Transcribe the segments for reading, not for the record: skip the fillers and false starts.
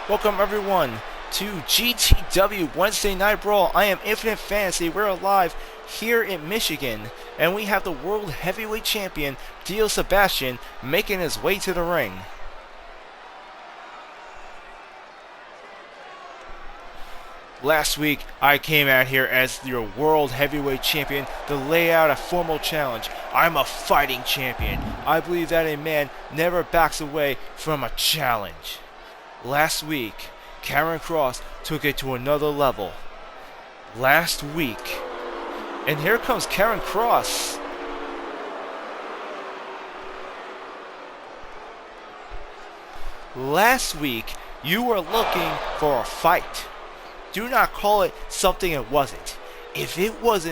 Welcome everyone to GTW Wednesday Night Brawl. I am Infinite Fantasy. We're live here in Michigan, and we have the World Heavyweight Champion, Dio Sebastian, making his way to the ring. Last week, I came out here as your World Heavyweight Champion to lay out a formal challenge. I'm a fighting champion. I believe that a man never backs away from a challenge. Last week, Karen Cross took it to another level. Last week, and here comes Karen Cross. Last week, you were looking for a fight. Do not call it something it wasn't. If it was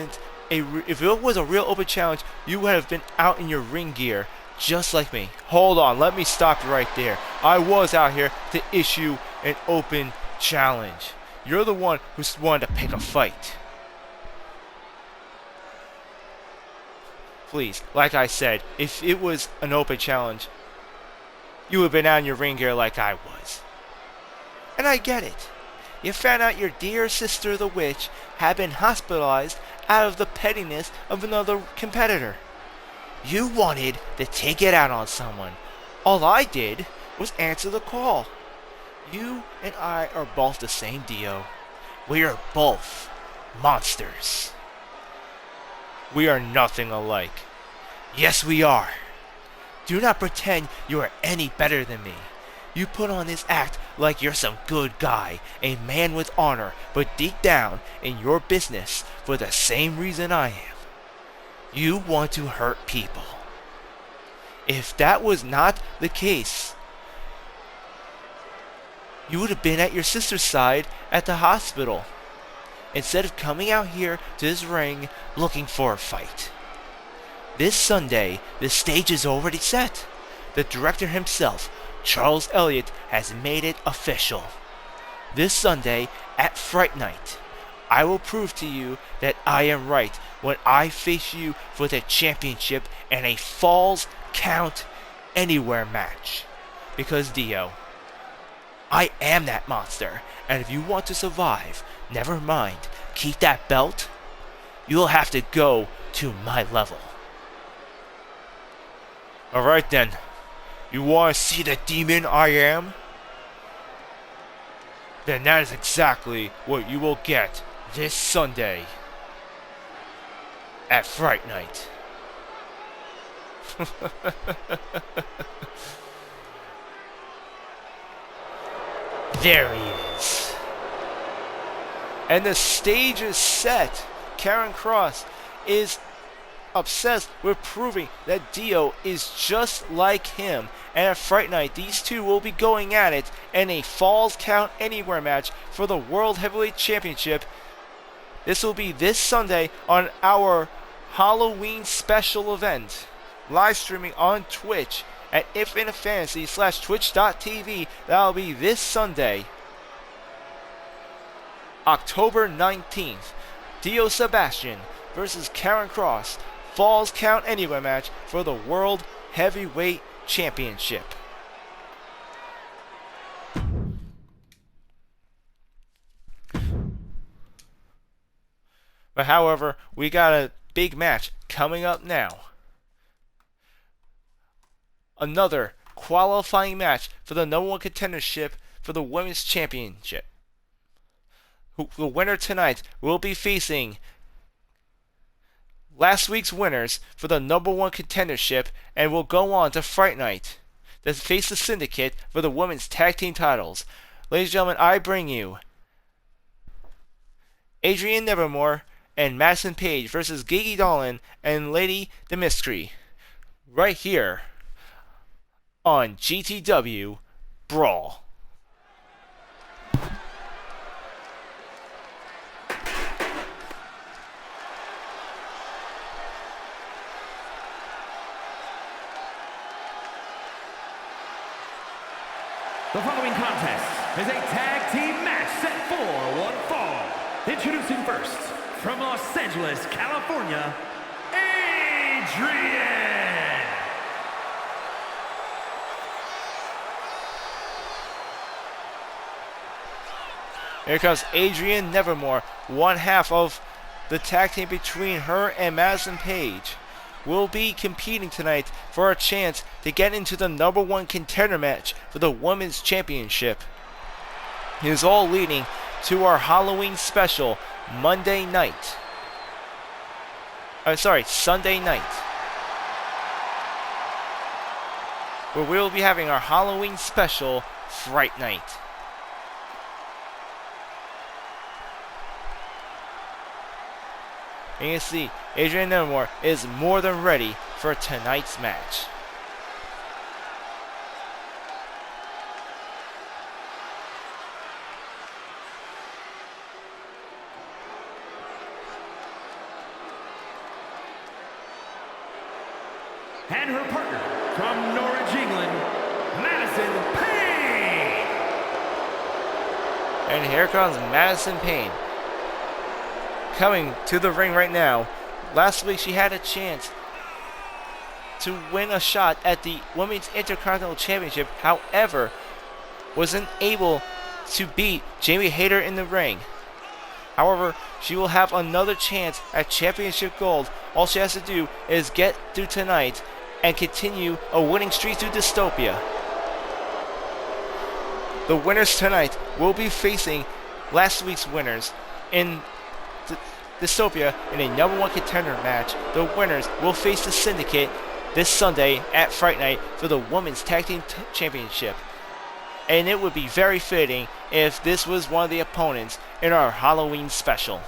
a real open challenge, you would have been out in your ring gear, just like me. Hold on, let me stop you right there. I was out here to issue an open challenge. You're the one who wanted to pick a fight. Please, like I said, if it was an open challenge, you would have been out in your ring gear like I was. And I get it. You found out your dear sister the witch had been hospitalized out of the pettiness of another competitor. You wanted to take it out on someone. All I did was answer the call. You and I are both the same Dio. We are both monsters. We are nothing alike. Yes, we are. Do not pretend you are any better than me. You put on this act like you're some good guy, a man with honor, but deep down in your business for the same reason I am. You want to hurt people. If that was not the case, you would have been at your sister's side at the hospital, instead of coming out here to this ring looking for a fight. This Sunday, the stage is already set. The director himself, Charles Elliot, has made it official. This Sunday at Fright Night, I will prove to you that I am right when I face you for the championship in a Falls Count Anywhere match. Because Dio, I am that monster, and if you want to survive, never mind, keep that belt, you'll have to go to my level. Alright then. You want to see the demon I am? Then that is exactly what you will get this Sunday at Fright Night. There he is. And the stage is set. Karen Cross is obsessed with proving that Dio is just like him, and at Fright Night these two will be going at it in a Falls Count Anywhere match for the World Heavyweight Championship. This will be this Sunday on our Halloween special event, live streaming on Twitch at Infinite Fantasy /twitch.tv. That'll be this Sunday, October 19th. Dio Sebastian versus Karen Cross, Falls Count Anywhere match for the World Heavyweight Championship. But however, we got a big match coming up now. Another qualifying match for the #1 contendership for the Women's Championship. The winner tonight will be facing last week's winners for the #1 contendership and will go on to Fright Night to face the Syndicate for the women's tag team titles. Ladies and gentlemen, I bring you Adrian Nevermore and Madison Page versus Gigi Dolan and Lady Demiskri, right here on GTW Brawl. The following contest is a tag team match set for one fall. Introducing first, from Los Angeles, California, Adrian! Here comes Adrian Nevermore, one half of the tag team between her and Madison Paige. Will be competing tonight for a chance to get into the #1 contender match for the Women's Championship. It is all leading to our Halloween special Sunday night. Where we will be having our Halloween special Fright Night. And you see, Adrian Nevermore is more than ready for tonight's match. And her partner from Norwich, England, Madison Payne. And here comes Madison Payne, coming to the ring right now. Last week she had a chance to win a shot at the Women's Intercontinental Championship, however, wasn't able to beat Jamie Hayter in the ring. However, she will have another chance at Championship Gold. All she has to do is get through tonight and continue a winning streak through Dystopia. The winners tonight will be facing last week's winners in Dystopia in a #1 contender match. The winners will face the Syndicate this Sunday at Fright Night for the Women's Tag Team Championship. And it would be very fitting if this was one of the opponents in our Halloween special.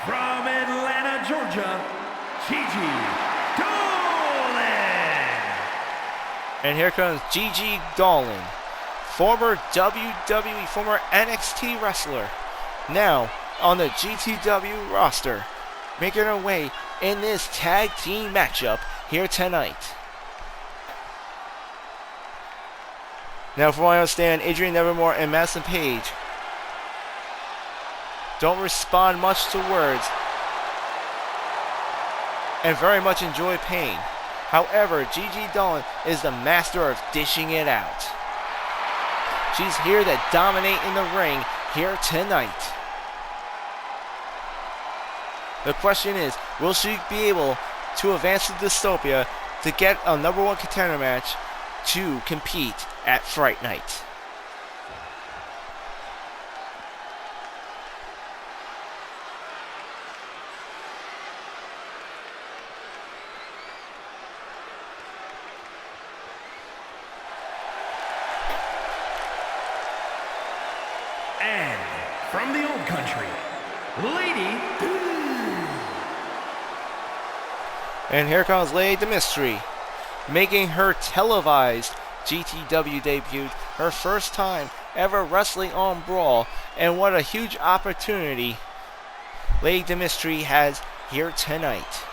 From Atlanta, Georgia, Gigi Dolan. And here comes Gigi Dolan, former WWE, former NXT wrestler, now on the GTW roster, making her way in this tag team matchup here tonight. Now, from what I understand, Adrian Nevermore and Madison Page don't respond much to words and very much enjoy pain. However, Gigi Dolan is the master of dishing it out. She's here to dominate in the ring here tonight. The question is, will she be able to advance to Dystopia to get a #1 contender match to compete at Fright Night? And from the old country, Lady And here comes Lady the Mystery, making her televised GTW debut, her first time ever wrestling on BRAWL, and what a huge opportunity Lady the Mystery has here tonight.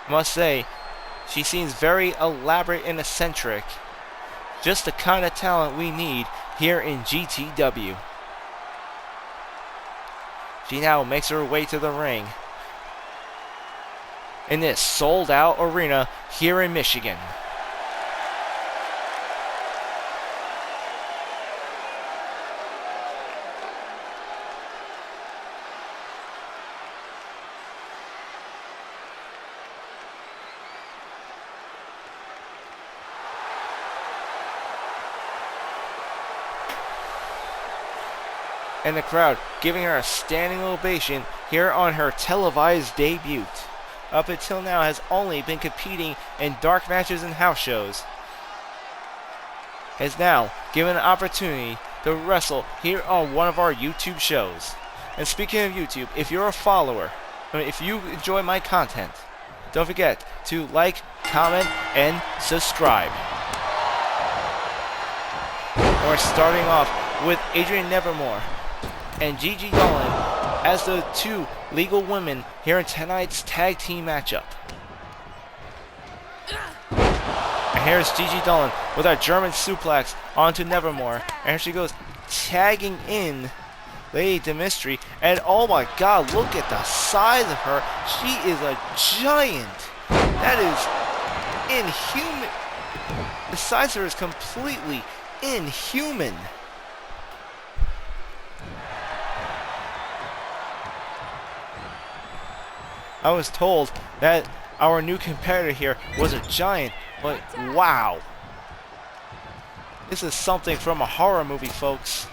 Must say, she seems very elaborate and eccentric, just the kind of talent we need here in GTW. She now makes her way to the ring in this sold-out arena here in Michigan. And the crowd giving her a standing ovation here on her televised debut. Up until now has only been competing in dark matches and house shows. Has now given an opportunity to wrestle here on one of our YouTube shows. And speaking of YouTube, if you're a follower, if you enjoy my content, don't forget to like, comment, and subscribe. And we're starting off with Adrian Nevermore and Gigi Dolan as the two legal women here in tonight's tag team matchup. And here's Gigi Dolan with our German suplex onto Nevermore. And here she goes, tagging in Lady Dimitri. And oh my god, look at the size of her. She is a giant. That is inhuman. The size of her is completely inhuman. I was told that our new competitor here was a giant, but wow. This is something from a horror movie, folks.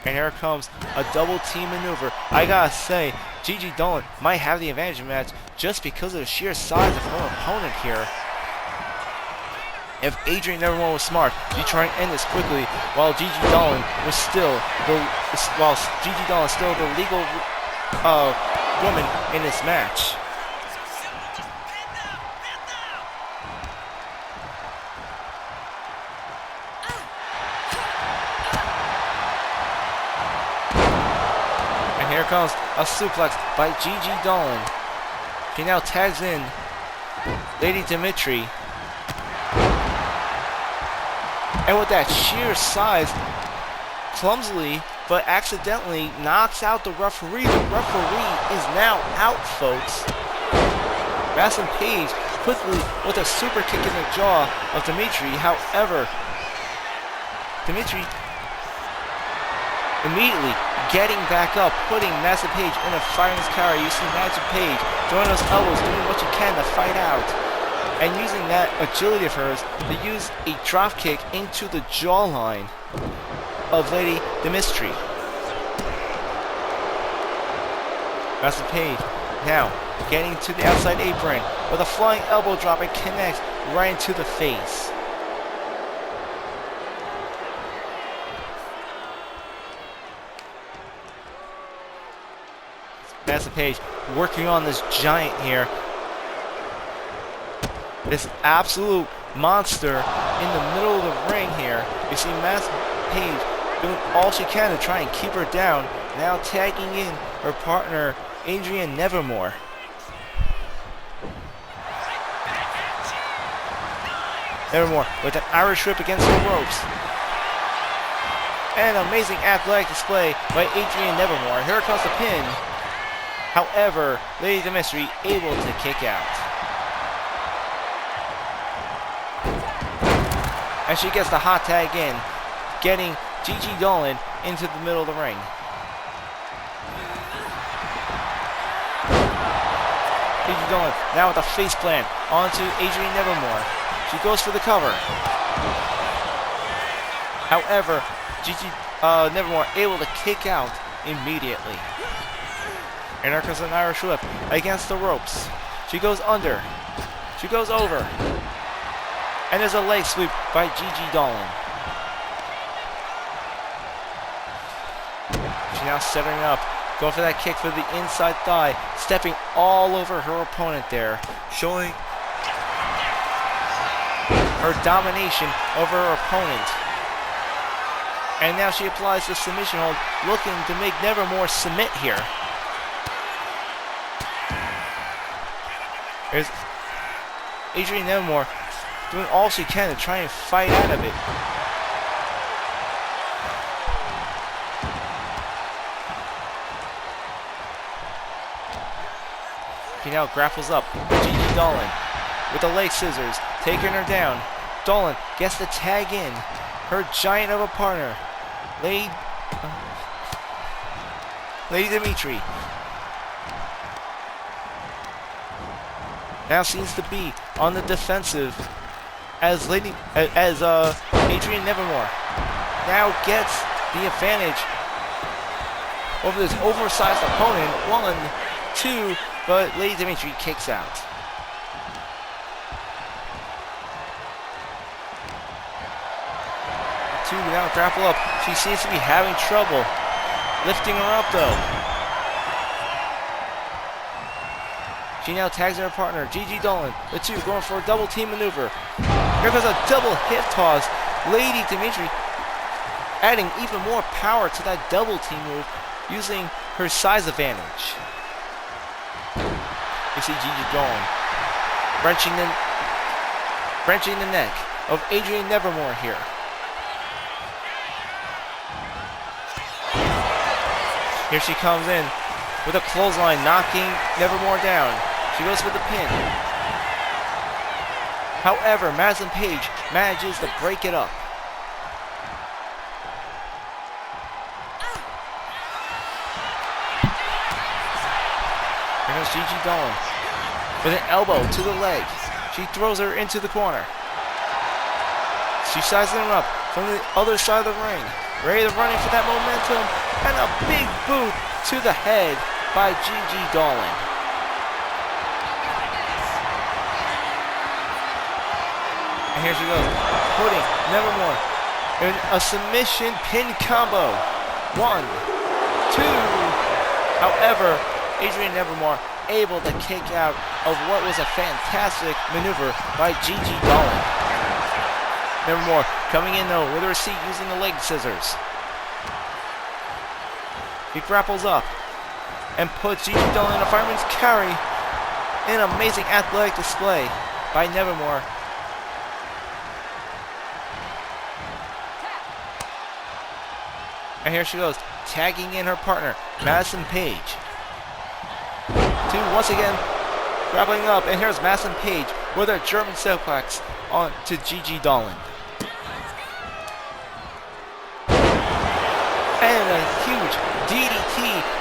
And here comes a double team maneuver. I gotta say, Gigi Dolan might have the advantage in the match just because of the sheer size of her opponent here. If Adrian Nevermore was smart, she'd try and end this quickly, while Gigi Dolan was still the legal woman in this match. And here comes a suplex by Gigi Dolan. She now tags in Lady Dimitri. And with that sheer size, clumsily but accidentally knocks out the referee. The referee is now out, folks. Mason Page quickly with a super kick in the jaw of Dimitri. However, Dimitri immediately getting back up, putting Mason Page in a fighting carry. You see Mason Page throwing those elbows, doing what you can to fight out. And using that agility of hers to use a drop kick into the jawline of Lady Dimitri. Master Page now getting to the outside apron with a flying elbow drop and connects right into the face. Master Page working on this giant here. This absolute monster in the middle of the ring here. You see Master Page doing all she can to try and keep her down. Now tagging in her partner, Adrian Nevermore. Nevermore with an Irish whip against the ropes. And an amazing athletic display by Adrian Nevermore. Here comes the pin. However, Lady Dimitri able to kick out. And she gets the hot tag in, getting Gigi Dolan into the middle of the ring. Gigi Dolan now with a face plant onto Adrian Nevermore. She goes for the cover. However, Gigi Nevermore able to kick out immediately. And here comes an Irish whip against the ropes. She goes under. She goes over. And there's a leg sweep by Gigi Dolan. She's now setting up, going for that kick for the inside thigh, stepping all over her opponent there, showing her domination over her opponent. And now she applies the submission hold, looking to make Nevermore submit here. There's Adrian Nevermore doing all she can to try and fight out of it. She now grapples up with Gigi Dolan with the leg scissors, taking her down. Dolan gets the tag in. Her giant of a partner, Lady Dimitri. Now seems to be on the defensive as Adrian Nevermore now gets the advantage over this oversized opponent. 1, 2, but Lady Dimitri kicks out. Two now grapple up. She seems to be having trouble lifting her up though. She now tags her partner, Gigi Dolan. The two going for a double team maneuver. Here goes a double hip toss. Lady Dimitri adding even more power to that double team move using her size advantage. You see Gigi Dolan wrenching wrenching the neck of Adrian Nevermore here. Here she comes in with a clothesline, knocking Nevermore down. She goes for the pin. However, Madison Paige manages to break it up. Here goes Gigi Dolan with an elbow to the leg. She throws her into the corner. She sizes her up from the other side of the ring, ready to run in for that momentum, and a big boot to the head by Gigi Dolan. And here she goes, putting Nevermore in a submission pin combo. 1, 2. However, Adrian Nevermore able to kick out of what was a fantastic maneuver by Gigi Dolan. Nevermore coming in though with her seat using the leg scissors. He grapples up and puts Gigi Dolan in a fireman's carry. An amazing athletic display by Nevermore. And here she goes, tagging in her partner, Madison Paige. 2 once again, grappling up, and here's Madison Paige with her German suplex on to Gigi Dolan. And a huge DDT.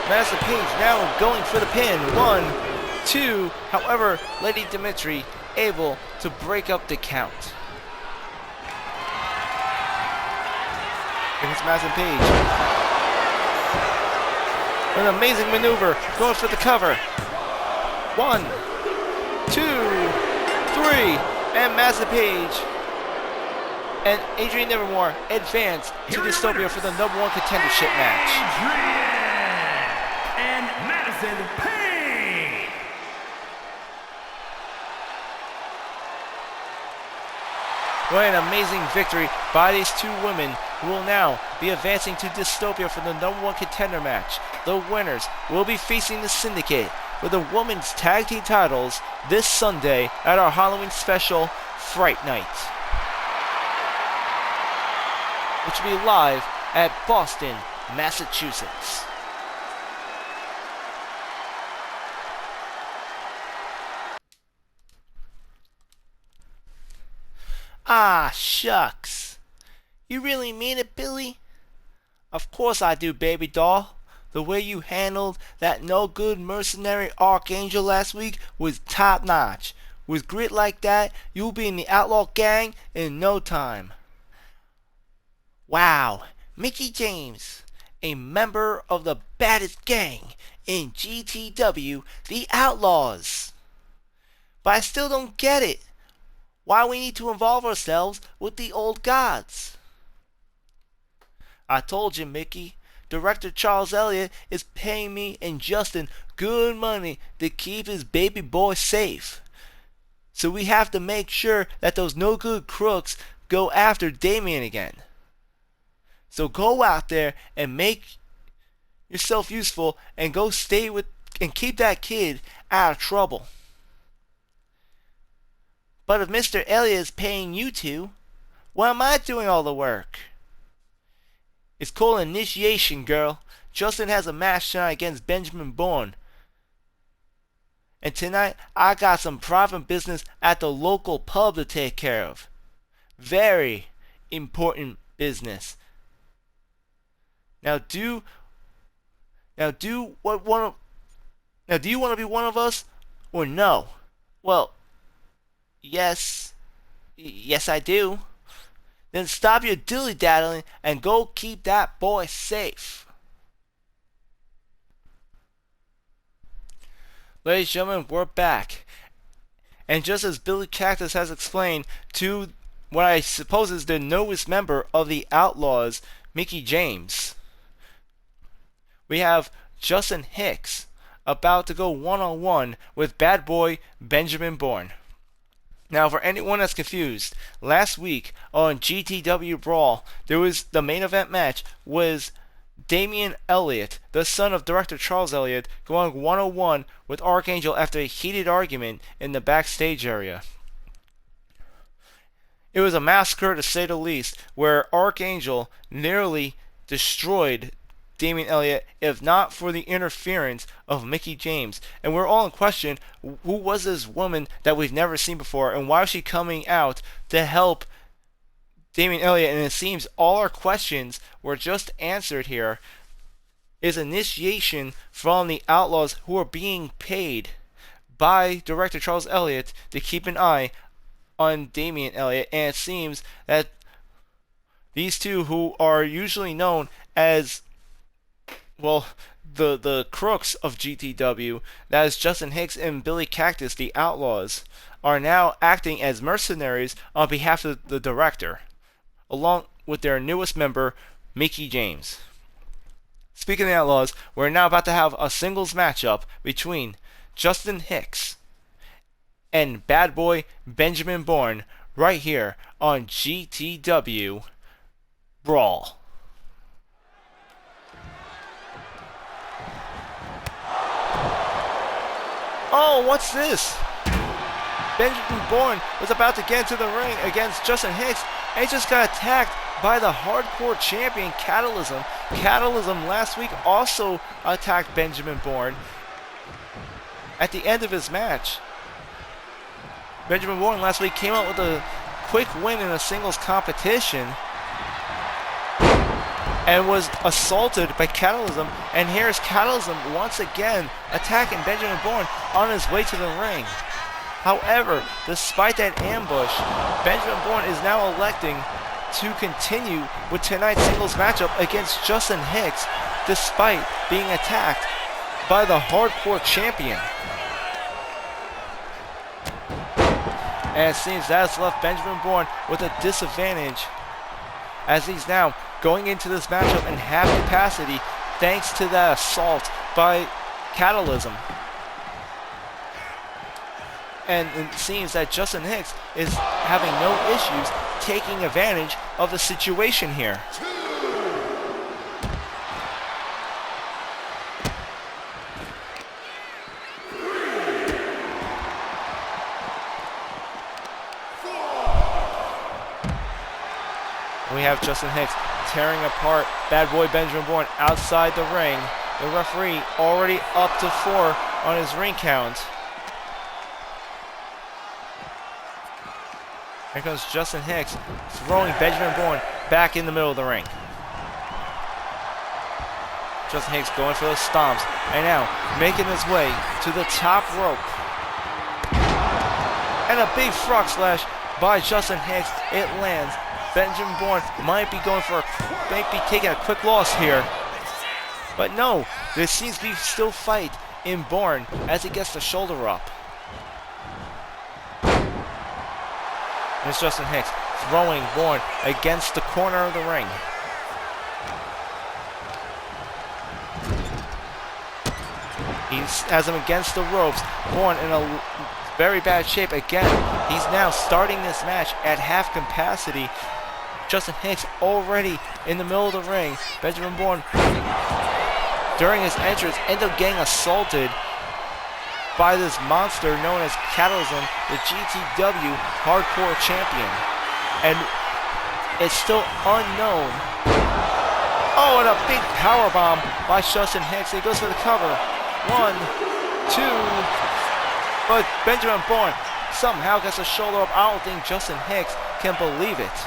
Madison Paige now going for the pin. 1, 2. However, Lady Dimitri able to break up the count. Here's Madison Paige. An amazing maneuver, going for the cover. 1, 2, 3, and Madison Paige and Adrian Nevermore advance to Dystopia for the number 1 contendership match. Adrian and Madison Paige. What an amazing victory by these 2 women who will now be advancing to Dystopia for the number 1 contender match. The winners will be facing the Syndicate for the women's tag team titles this Sunday at our Halloween special, Fright Night, which will be live at Boston, Massachusetts. Ah, shucks. You really mean it, Billy? Of course I do, baby doll. The way you handled that no-good mercenary Archangel last week was top-notch. With grit like that, you'll be in the Outlaw Gang in no time. Wow, Mickie James, a member of the baddest gang in GTW, the Outlaws. But I still don't get it. Why we need to involve ourselves with the old gods. I told you, Mickey. Director Charles Elliot is paying me and Justin good money to keep his baby boy safe. So we have to make sure that those no-good crooks go after Damien again. So go out there and make yourself useful and go stay with and keep that kid out of trouble. But if Mr. Elliot is paying you to, why am I doing all the work? It's called initiation, girl. Justin has a match tonight against Benjamin Bourne. And tonight, I got some private business at the local pub to take care of. Very important business. Do you want to be one of us or no? Well, yes I do. Then stop your dilly-daddling and go keep that boy safe. Ladies and gentlemen, we're back. And just as Billy Cactus has explained to what I suppose is the newest member of the Outlaws, Mickie James, we have Justin Hicks about to go one-on-one with bad boy Benjamin Bourne. Now, for anyone that's confused, last week on GTW BRAWL, the main event match was Damian Elliot, the son of director Charles Elliot, going one-on-one with Archangel after a heated argument in the backstage area. It was a massacre to say the least, where Archangel nearly destroyed Damian Elliott if not for the interference of Mickie James. And we're all in question, who was this woman that we've never seen before, and why was she coming out to help Damian Elliott? And it seems all our questions were just answered here. Is initiation from the Outlaws, who are being paid by director Charles Elliott to keep an eye on Damian Elliott. And it seems that these two, who are usually known as, well, the crooks of GTW, that is Justin Hicks and Billy Cactus, the Outlaws, are now acting as mercenaries on behalf of the director, along with their newest member, Mickie James. Speaking of the Outlaws, we're now about to have a singles matchup between Justin Hicks and Bad Boy Benjamin Bourne right here on GTW BRAWL. Oh, what's this? Benjamin Bourne was about to get into the ring against Justin Hicks, and he just got attacked by the hardcore champion Catalysm. Catalysm last week also attacked Benjamin Bourne at the end of his match. Benjamin Bourne last week came out with a quick win in a singles competition and was assaulted by Catalysm, and here's Catalysm once again attacking Benjamin Bourne on his way to the ring. However, despite that ambush, Benjamin Bourne is now electing to continue with tonight's singles matchup against Justin Hicks, despite being attacked by the hardcore champion. And it seems that has left Benjamin Bourne with a disadvantage, as he's now going into this matchup in half capacity thanks to that assault by Catalysm. And it seems that Justin Hicks is having no issues taking advantage of the situation here. We have Justin Hicks tearing apart Bad Boy Benjamin Bourne outside the ring. The referee already up to 4 on his ring count. Here comes Justin Hicks, throwing Benjamin Bourne back in the middle of the ring. Justin Hicks going for those stomps, and now making his way to the top rope. And a big frog slash by Justin Hicks. It lands. Benjamin Bourne might be taking a quick loss here. But no, there seems to be still fight in Bourne as he gets the shoulder up. It's Justin Hicks throwing Bourne against the corner of the ring. He has him against the ropes. Bourne in a very bad shape again. He's now starting this match at half capacity. Justin Hicks already in the middle of the ring. Benjamin Bourne, during his entrance, ended up getting assaulted by this monster known as Catalysm, the GTW hardcore champion. And it's still unknown. Oh, and a big powerbomb by Justin Hicks. He goes for the cover. 1, 2. But Benjamin Bourne somehow gets a shoulder up. I don't think Justin Hicks can believe it.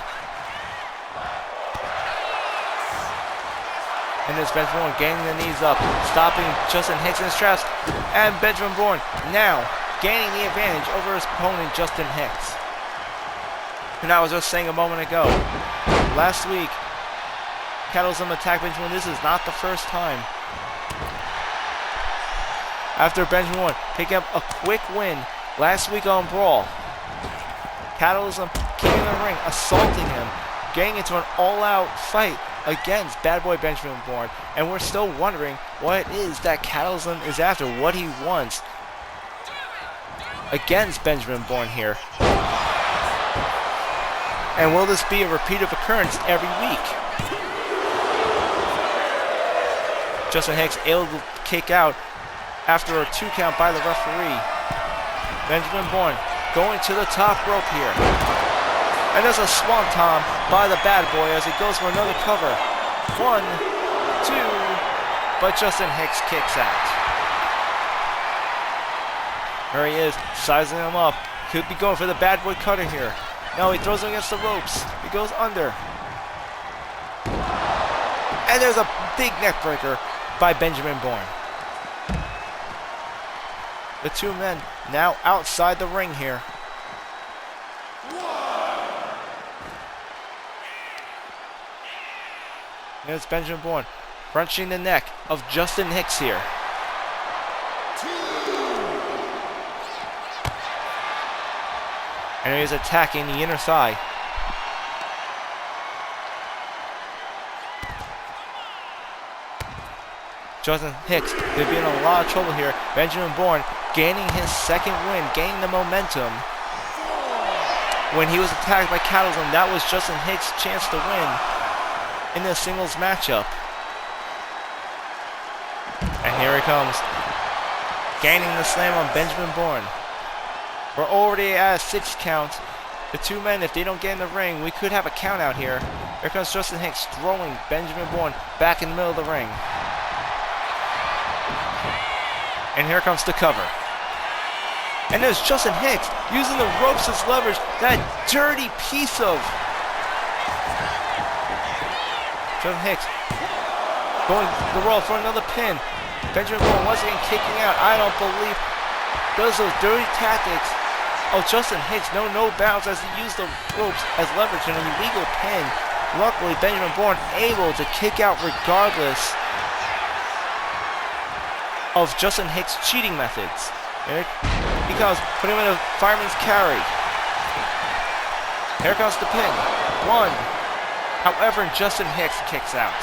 And this Benjamin Bourne gaining the knees up, stopping Justin Hicks in his tracks. And Benjamin Bourne now gaining the advantage over his opponent, Justin Hicks. And I was just saying a moment ago, last week, Catalysm attacked Benjamin. This is not the first time. After Benjamin Bourne picking up a quick win last week on BRAWL, Catalysm came in the ring, assaulting him, getting into an all-out fight against Bad Boy Benjamin Bourne, and we're still wondering what it is that Catalysm is after, what he wants against Benjamin Bourne here. And will this be a repeated occurrence every week? Justin Hicks able to kick out after a 2 count by the referee. Benjamin Bourne going to the top rope here. And there's a swanton by the bad boy as he goes for another cover. 1, 2, but Justin Hicks kicks out. There he is, sizing him up. Could be going for the bad boy cutter here. No, he throws him against the ropes. He goes under. And there's a big neck breaker by Benjamin Bourne. The two men now outside the ring here. There's Benjamin Bourne crunching the neck of Justin Hicks here. And he's attacking the inner thigh. Justin Hicks could be in a lot of trouble here. Benjamin Bourne gaining his second win, gaining the momentum. When he was attacked by Catalysm, that was Justin Hicks' chance to win in the singles matchup. And here he comes, gaining the slam on Benjamin Bourne. We're already at a 6 count. The two men, if they don't get in the ring, we could have a count out here. Here comes Justin Hicks throwing Benjamin Bourne back in the middle of the ring. And here comes the cover. And there's Justin Hicks using the ropes as leverage. That dirty piece of... Justin Hicks going the roll for another pin. Benjamin Bourne once again kicking out. I don't believe those dirty tactics. Oh, Justin Hicks, no bounds as he used the ropes as leverage in an illegal pin. Luckily, Benjamin Bourne able to kick out regardless of Justin Hicks' cheating methods. Here he comes, putting him in a fireman's carry. Here comes the pin. 1. However, Justin Hicks kicks out.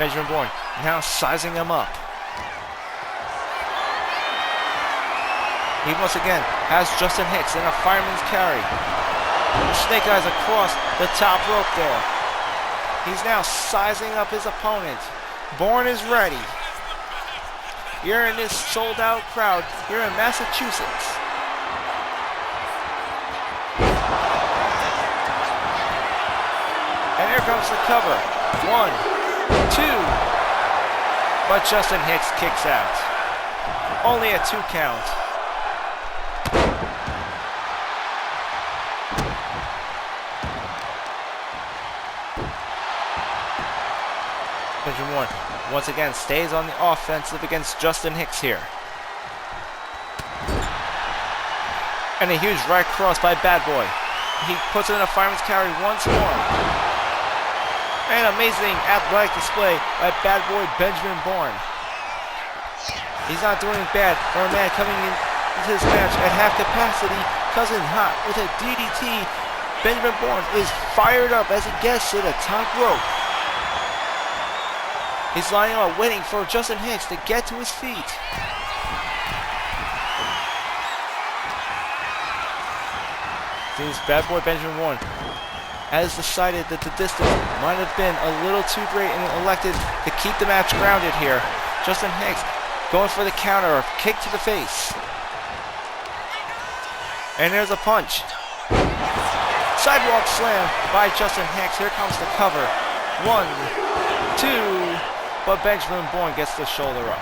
Benjamin Bourne now sizing him up. He once again has Justin Hicks in a fireman's carry. Snake eyes across the top rope there. He's now sizing up his opponent. Bourne is ready. Here in this sold-out crowd here in Massachusetts. And here comes the cover. 1, 2. But Justin Hicks kicks out. Only a 2 count. Benjamin Bourne once again stays on the offensive against Justin Hicks here. And a huge right cross by Bad Boy. He puts it in a fireman's carry once more. An amazing athletic display by Bad Boy Benjamin Bourne. He's not doing bad for a man coming into this match at half capacity, cousin hot with a DDT. Benjamin Bourne is fired up as he gets to the top rope. He's lying on waiting for Justin Hicks to get to his feet. This Bad Boy Benjamin Bourne has decided that the distance might have been a little too great and elected to keep the match grounded here. Justin Hicks going for the counter, or kick to the face. And there's a punch. Sidewalk slam by Justin Hicks. Here comes the cover. 1, 2. But Benjamin Bourne gets the shoulder up.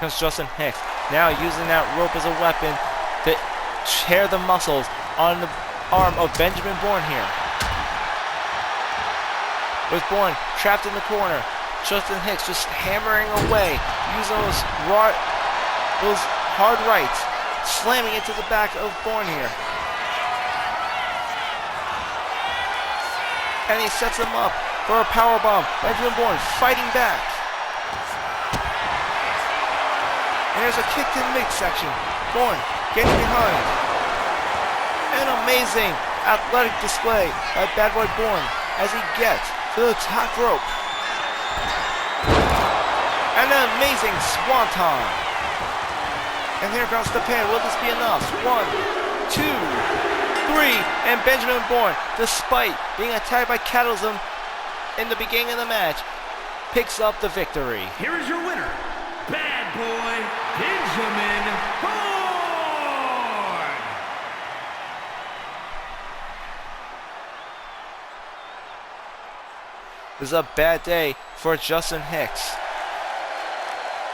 Comes Justin Hicks, now using that rope as a weapon to tear the muscles on the arm of Benjamin Bourne here. With Bourne trapped in the corner, Justin Hicks just hammering away, using those hard rights, slamming into the back of Bourne here. And he sets him up for a powerbomb. Benjamin Bourne fighting back. And there's a kick to the midsection. Bourne getting behind. An amazing athletic display by Bad Boy Bourne as he gets to the top rope. And an amazing swanton. And here comes the pin. Will this be enough? 1, 2, 3, and Benjamin Bourne, despite being attacked by Catalysm in the beginning of the match, picks up the victory. Here is your winner, Bad Boy Benjamin Bourne. This is a bad day for Justin Hicks.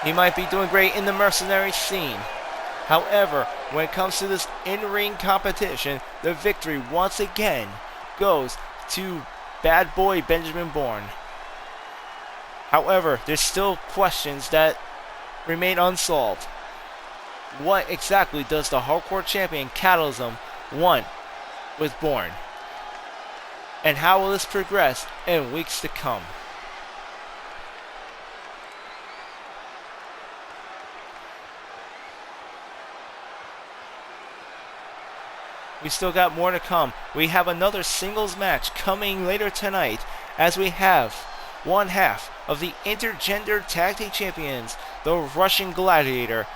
He might be doing great in the mercenary scene. However, when it comes to this in-ring competition, the victory once again goes to Bad Boy Benjamin Bourne. However, there's still questions that remain unsolved. What exactly does the Hardcore Champion Catalysm want with Bourne? And how will this progress in weeks to come? We still got more to come. We have another singles match coming later tonight, as we have one half of the Intergender Tag Team Champions, the Russian Gladiator,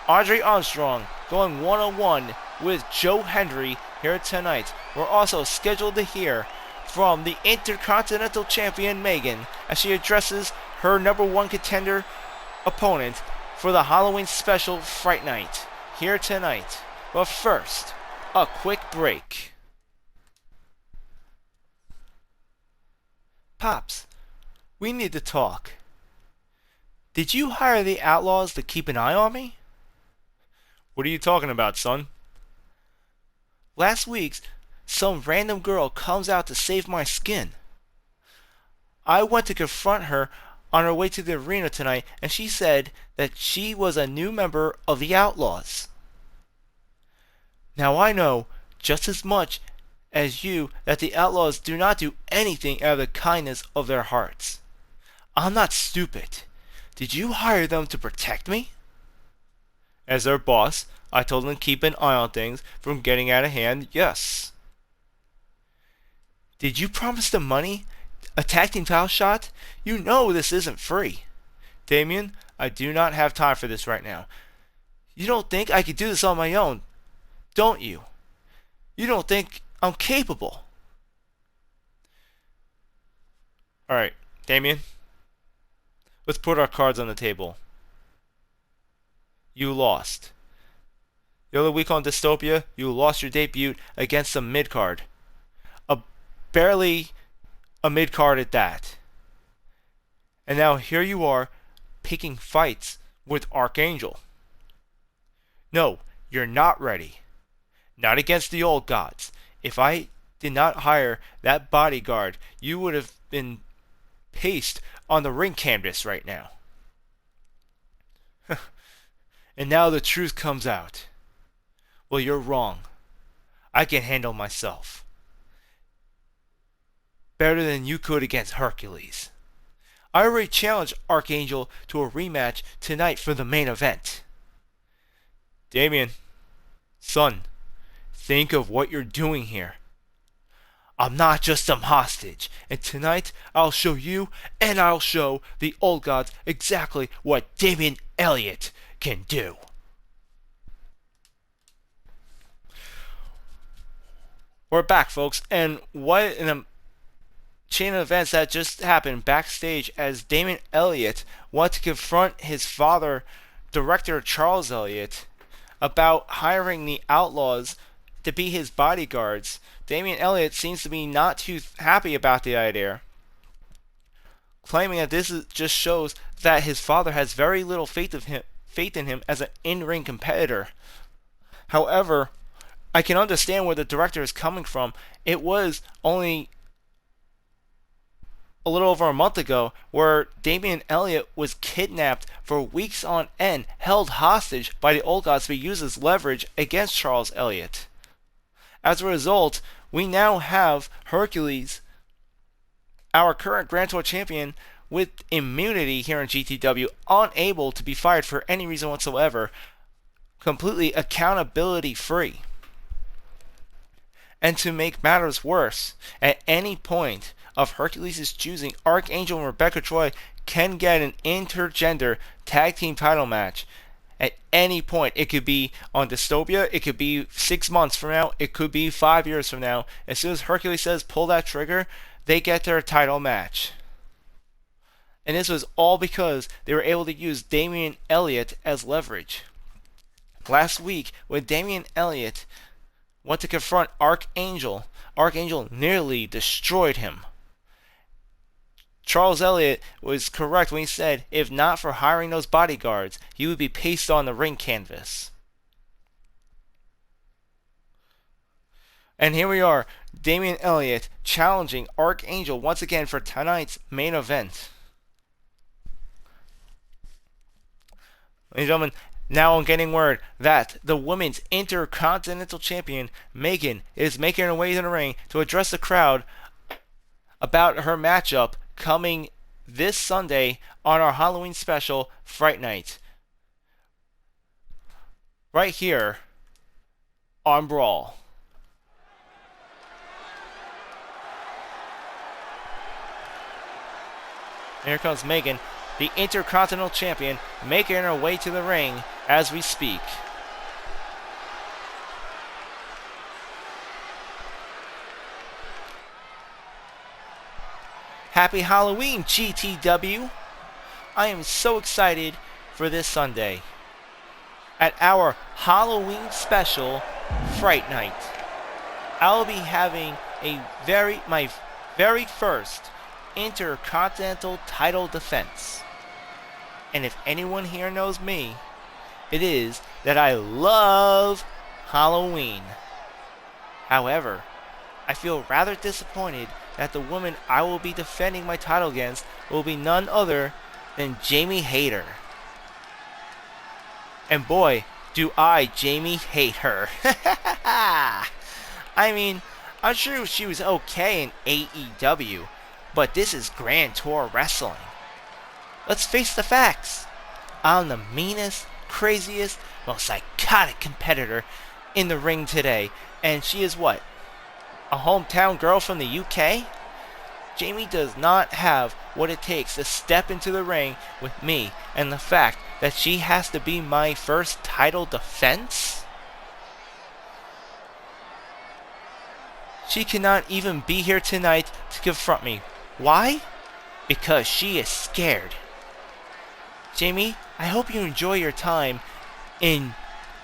Andre Armstrong, going one-on-one with Joe Hendry here tonight. We're also scheduled to hear from the Intercontinental Champion Megan as she addresses her #1 contender opponent for the Halloween special Fright Night here tonight. But first, a quick break. Pops, we need to talk. Did you hire the Outlaws to keep an eye on me? What are you talking about, son? Last week, some random girl comes out to save my skin. I went to confront her on her way to the arena tonight, and she said that she was a new member of the Outlaws. Now I know just as much as you that the Outlaws do not do anything out of the kindness of their hearts. I'm not stupid. Did you hire them to protect me? As their boss, I told them to keep an eye on things from getting out of hand, yes. Did you promise them money? A tag team title shot? You know this isn't free. Damien, I do not have time for this right now. You don't think I could do this on my own, don't you? You don't think I'm capable. Alright, Damien. Let's put our cards on the table. You lost. The other week on Dystopia, you lost your debut against a mid-card. Barely a mid-card at that. And now here you are, picking fights with Archangel. No, you're not ready. Not against the old gods. If I did not hire that bodyguard, you would have been pasted on the ring canvas right now. And now the truth comes out. Well, you're wrong. I can handle myself. Better than you could against Hercules. I already challenged Archangel to a rematch tonight for the main event. Damien, son, think of what you're doing here. I'm not just some hostage, and tonight I'll show you and I'll show the old gods exactly what Damien Elliot can do. We're back, folks, and what an chain of events that just happened backstage as Damien Elliot wanted to confront his father, director Charles Elliot, about hiring the Outlaws to be his bodyguards. Damien Elliot seems to be not too happy about the idea, claiming that just shows that his father has very little faith in him as an in-ring competitor. However, I can understand where the director is coming from. It was only a little over a month ago where Damien Elliot was kidnapped for weeks on end, held hostage by the old gods to be used as leverage against Charles Elliot. As a result, we now have Hercules, our current Grand Tour champion, with immunity here in GTW, unable to be fired for any reason whatsoever, completely accountability free. And to make matters worse, at any point of Hercules' choosing, Archangel and Rebecca Troy can get an intergender tag team title match. At any point, it could be on Dystopia, it could be 6 months from now, it could be 5 years from now. As soon as Hercules says pull that trigger, they get their title match. And this was all because they were able to use Damian Elliot as leverage. Last week, when Damian Elliot went to confront Archangel, Archangel nearly destroyed him. Charles Elliott was correct when he said, if not for hiring those bodyguards, he would be pasted on the ring canvas. And here we are, Damian Elliott challenging Archangel once again for tonight's main event. Ladies and gentlemen, now I'm getting word that the Women's Intercontinental Champion, Megan, is making her way to the ring to address the crowd about her matchup coming this Sunday on our Halloween special, Fright Night. Right here on BRAWL. Here comes Megan, the Intercontinental Champion, making her way to the ring as we speak. Happy Halloween, GTW! I am so excited for this Sunday. At our Halloween special, Fright Night, I'll be having my very first Intercontinental title defense. And if anyone here knows me, it is that I love Halloween. However, I feel rather disappointed that the woman I will be defending my title against will be none other than Jamie Hayter. And boy, do I Jamie hate her. I mean, I'm sure she was okay in AEW, but this is Grand Tour Wrestling. Let's face the facts. I'm the meanest, craziest, most psychotic competitor in the ring today, and she is what? A hometown girl from the UK? Jamie does not have what it takes to step into the ring with me, and the fact that she has to be my first title defense? She cannot even be here tonight to confront me. Why? Because she is scared. Jamie, I hope you enjoy your time in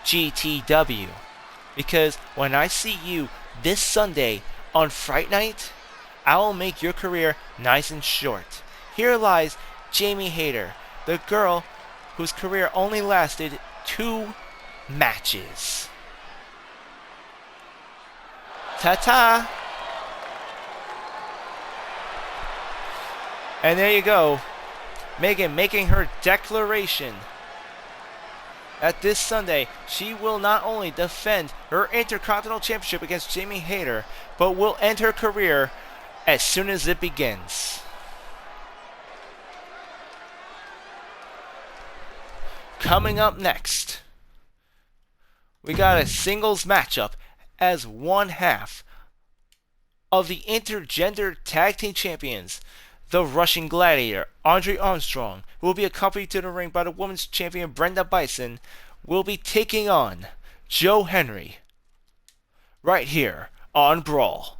GTW, because when I see you this Sunday on Fright Night, I will make your career nice and short. Here lies Jamie Hayter, the girl whose career only lasted 2 matches. Ta-ta! And there you go, Megan making her declaration that this Sunday she will not only defend her Intercontinental Championship against Jamie Hayter, but will end her career as soon as it begins. Coming up next, we got a singles matchup as one half of the Intergender Tag Team Champions. The Russian Gladiator, Andre Armstrong, who will be accompanied to the ring by the Women's Champion Brenda Bison, will be taking on Joe Henry right here on BRAWL.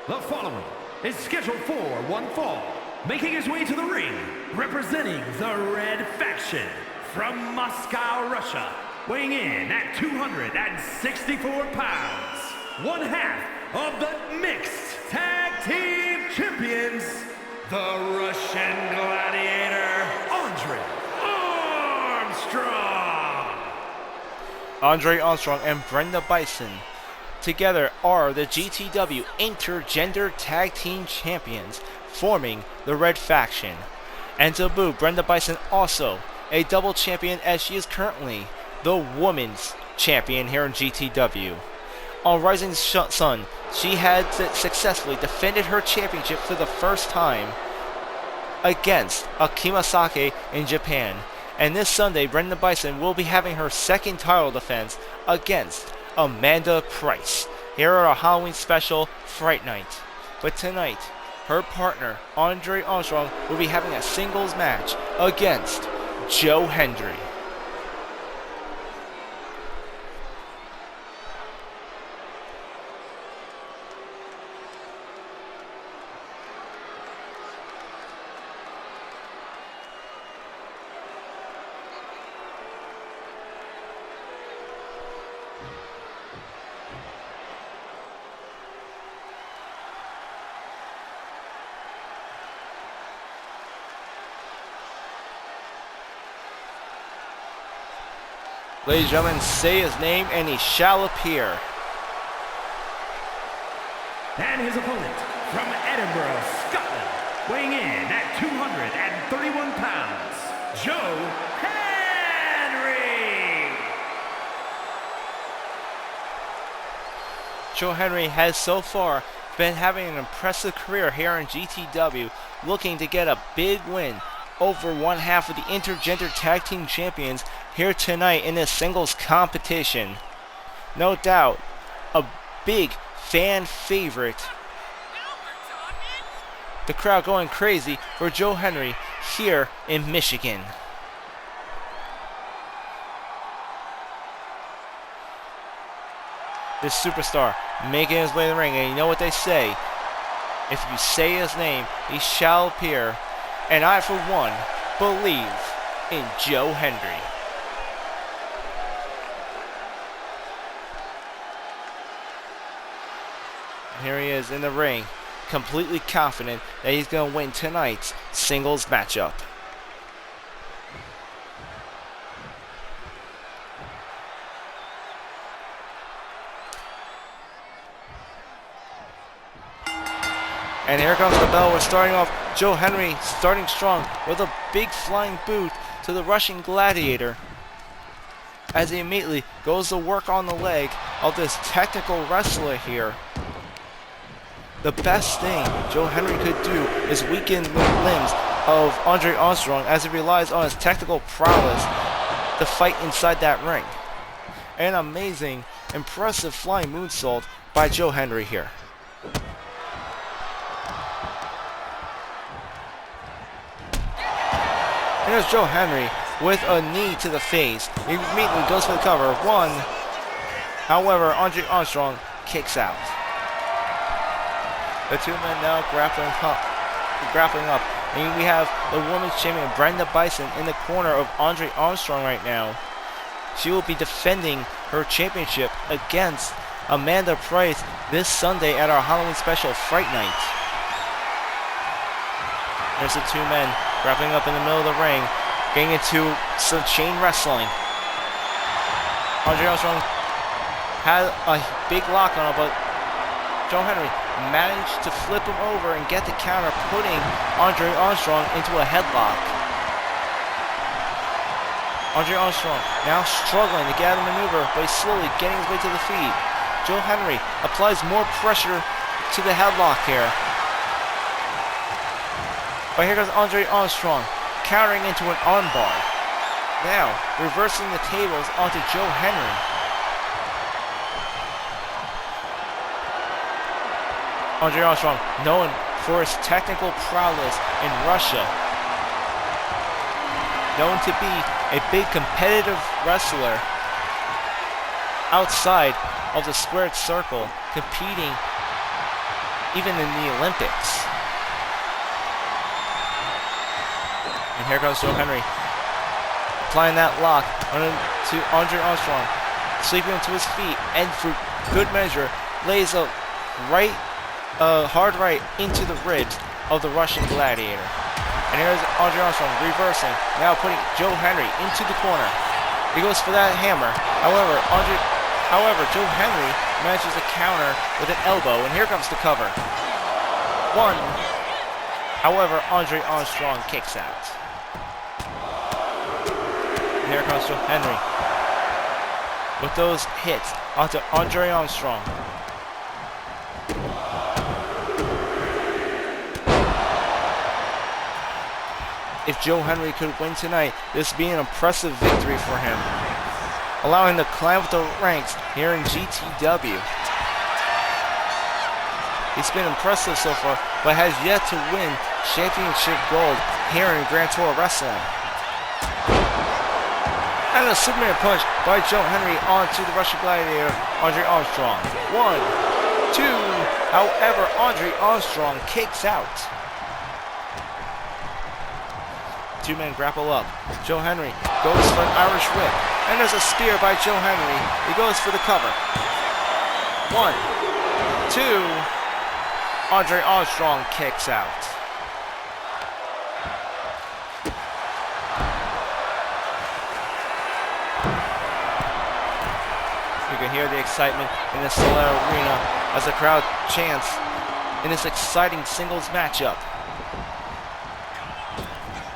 The following is scheduled for one fall. Making his way to the ring, representing the Red Faction from Moscow, Russia. Weighing in at 264 pounds. One half of the Mixed Tag Team Champions, the Russian Gladiator, Andre Armstrong. Andre Armstrong and Brenda Bison together are the GTW Intergender Tag Team Champions, forming the Red Faction. And to boot, Brenda Bison also a double champion, as she is currently the women's champion here in GTW. On Rising Sun, she had successfully defended her championship for the first time against Akima Sake in Japan. And this Sunday, Brenda Bison will be having her second title defense against Amanda Price here at our Halloween special Fright Night. But tonight, her partner, Andre Armstrong, will be having a singles match against Joe Hendry. Ladies and gentlemen, say his name and he shall appear. And his opponent from Edinburgh, Scotland, weighing in at 231 pounds, Joe Hendry. Joe Hendry has so far been having an impressive career here in GTW, looking to get a big win over one half of the Intergender Tag Team Champions here tonight in this singles competition. No doubt, a big fan favorite. The crowd going crazy for Joe Hendry here in Michigan. This superstar making his way to the ring, and you know what they say, if you say his name, he shall appear. And I, for one, believe in Joe Hendry. And here he is in the ring, completely confident that he's going to win tonight's singles matchup. And here comes the bell. We're starting off. Joe Hendry starting strong with a big flying boot to the Russian Gladiator, as he immediately goes to work on the leg of this technical wrestler here. The best thing Joe Hendry could do is weaken the limbs of Andre Armstrong, as he relies on his technical prowess to fight inside that ring. An amazing, impressive flying moonsault by Joe Hendry here. Here's Joe Hendry with a knee to the face. He immediately goes for the cover. One. However, Andre Armstrong kicks out. The two men now grappling up. And we have the women's champion Brenda Bison in the corner of Andre Armstrong right now. She will be defending her championship against Amanda Price this Sunday at our Halloween special Fright Night. There's the two men wrapping up in the middle of the ring, getting into some chain wrestling. Andre Armstrong had a big lock on him, but Joe Hendry managed to flip him over and get the counter, putting Andre Armstrong into a headlock. Andre Armstrong now struggling to get out of the maneuver, but he's slowly getting his way to the feet. Joe Hendry applies more pressure to the headlock here. But here goes Andre Armstrong, countering into an armbar. Now, reversing the tables onto Joe Hendry. Andre Armstrong, known for his technical prowess in Russia. Known to be a big competitive wrestler outside of the squared circle, competing even in the Olympics. And here comes Joe Hendry, applying that lock to Andre Armstrong, sweeping him to his feet, and for good measure, lays a hard right into the ribs of the Russian Gladiator. And here's Andre Armstrong reversing, now putting Joe Hendry into the corner. He goes for that hammer. However, Joe Hendry manages to counter with an elbow, and here comes the cover. One. However, Andre Armstrong kicks out. And here comes Joe Henry with those hits onto Andre Armstrong. If Joe Henry could win tonight, this would be an impressive victory for him, allowing him to climb up the ranks here in GTW. He's been impressive so far, but has yet to win championship gold here in Grand Tour Wrestling. And a Superman punch by Joe Henry onto the Russian Gladiator, Andre Armstrong. 1, 2, however, Andre Armstrong kicks out. Two men grapple up. Joe Henry goes for an Irish whip. And there's a spear by Joe Henry. He goes for the cover. 1, 2. Andre Armstrong kicks out. You can hear the excitement in the Solar Arena as the crowd chants in this exciting singles matchup.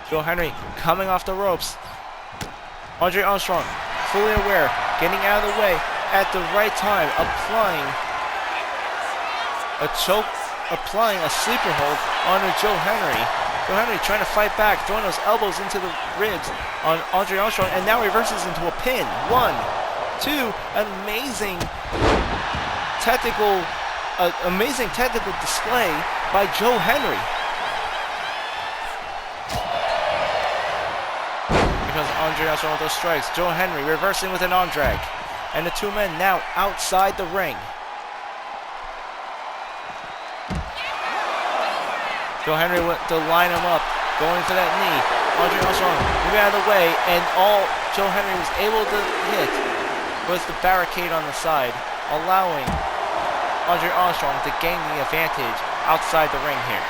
Joe Henry coming off the ropes. Andre Armstrong fully aware, getting out of the way at the right time, applying a choke, applying a sleeper hold onto Joe Henry. Joe Henry trying to fight back, throwing those elbows into the ribs on Andre Armstrong, and now reverses into a pin. 1, 2, amazing technical display by Joe Henry. Andre Armstrong with those strikes. Joe Henry reversing with an arm drag. And the two men now outside the ring. Joe Henry went to line him up, going for that knee. Andre Armstrong moving out of the way, and all Joe Henry was able to hit was the barricade on the side, allowing Andre Armstrong to gain the advantage outside the ring here.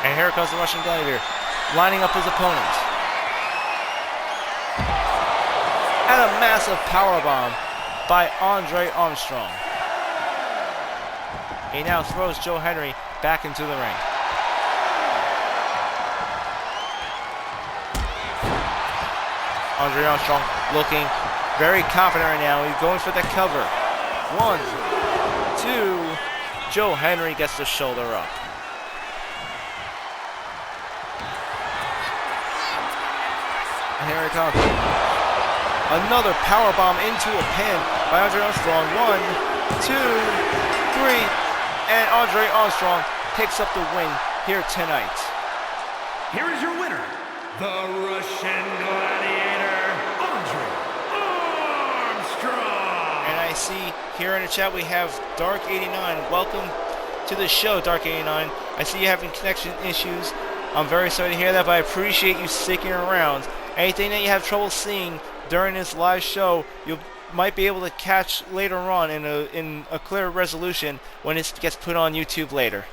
And here comes the Russian Gladiator, lining up his opponent. And a massive powerbomb by Andre Armstrong. He now throws Joe Henry back into the ring. Andre Armstrong looking very confident right now. He's going for the cover. 1, 2. Joe Henry gets the shoulder up. And here it comes. Another powerbomb into a pin by Andre Armstrong. 1, 2, 3. And Andre Armstrong picks up the win here tonight. Here is your winner, the Russian Gladiator, Andre Armstrong. And I see here in the chat we have Dark89. Welcome to the show, Dark89. I see you having connection issues. I'm very sorry to hear that, but I appreciate you sticking around. Anything that you have trouble seeing during this live show, you might be able to catch later on in a clear resolution when it gets put on YouTube later.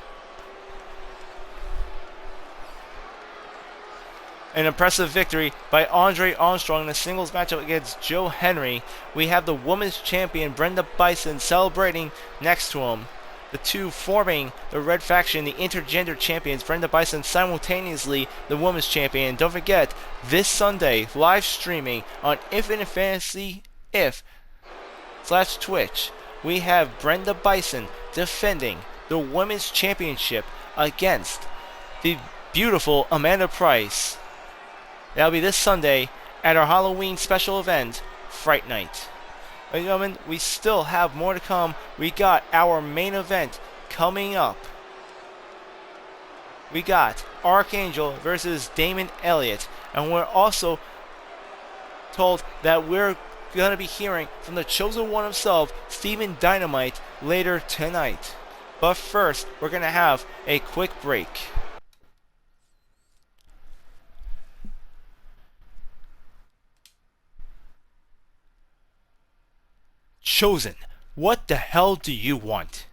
An impressive victory by Andre Armstrong in a singles matchup against Joe Henry. We have the women's champion Brenda Bison celebrating next to him. The two forming the Red Faction, the intergender champions, Brenda Bison simultaneously the women's champion. Don't forget, this Sunday, live streaming on Infinite Fantasy If/Twitch, we have Brenda Bison defending the women's championship against the beautiful Amanda Price. That'll be this Sunday at our Halloween special event, Fright Night. Ladies and gentlemen, we still have more to come. We got our main event coming up. We got Archangel versus Damon Elliot. And we're also told that we're going to be hearing from the chosen one himself, Stephen Dynamite, later tonight. But first, we're going to have a quick break. Chosen, what the hell do you want?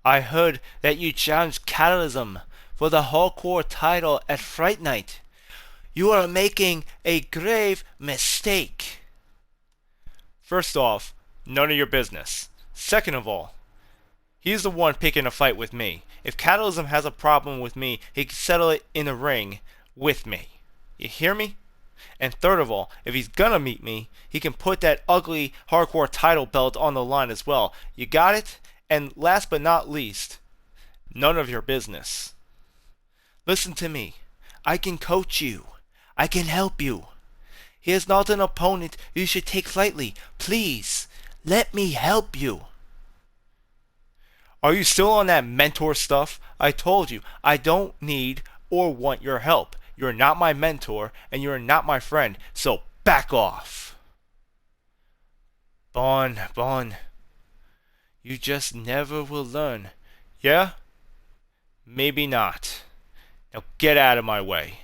I heard that you challenged Catalysm for the hardcore title at Fright Night. You are making a grave mistake. First off, none of your business. Second of all, He's the one picking a fight with me. If Catalysm has a problem with me, he can settle it in the ring with me. You hear me? And third of all, if he's gonna meet me, he can put that ugly hardcore title belt on the line as well. You got it? And last but not least, none of your business. Listen to me. I can coach you. I can help you. He is not an opponent you should take lightly. Please, let me help you. Are you still on that mentor stuff? I told you, I don't need or want your help. You're not my mentor, and you're not my friend, so back off. Bourne, you just never will learn. Yeah? Maybe not. Now get out of my way.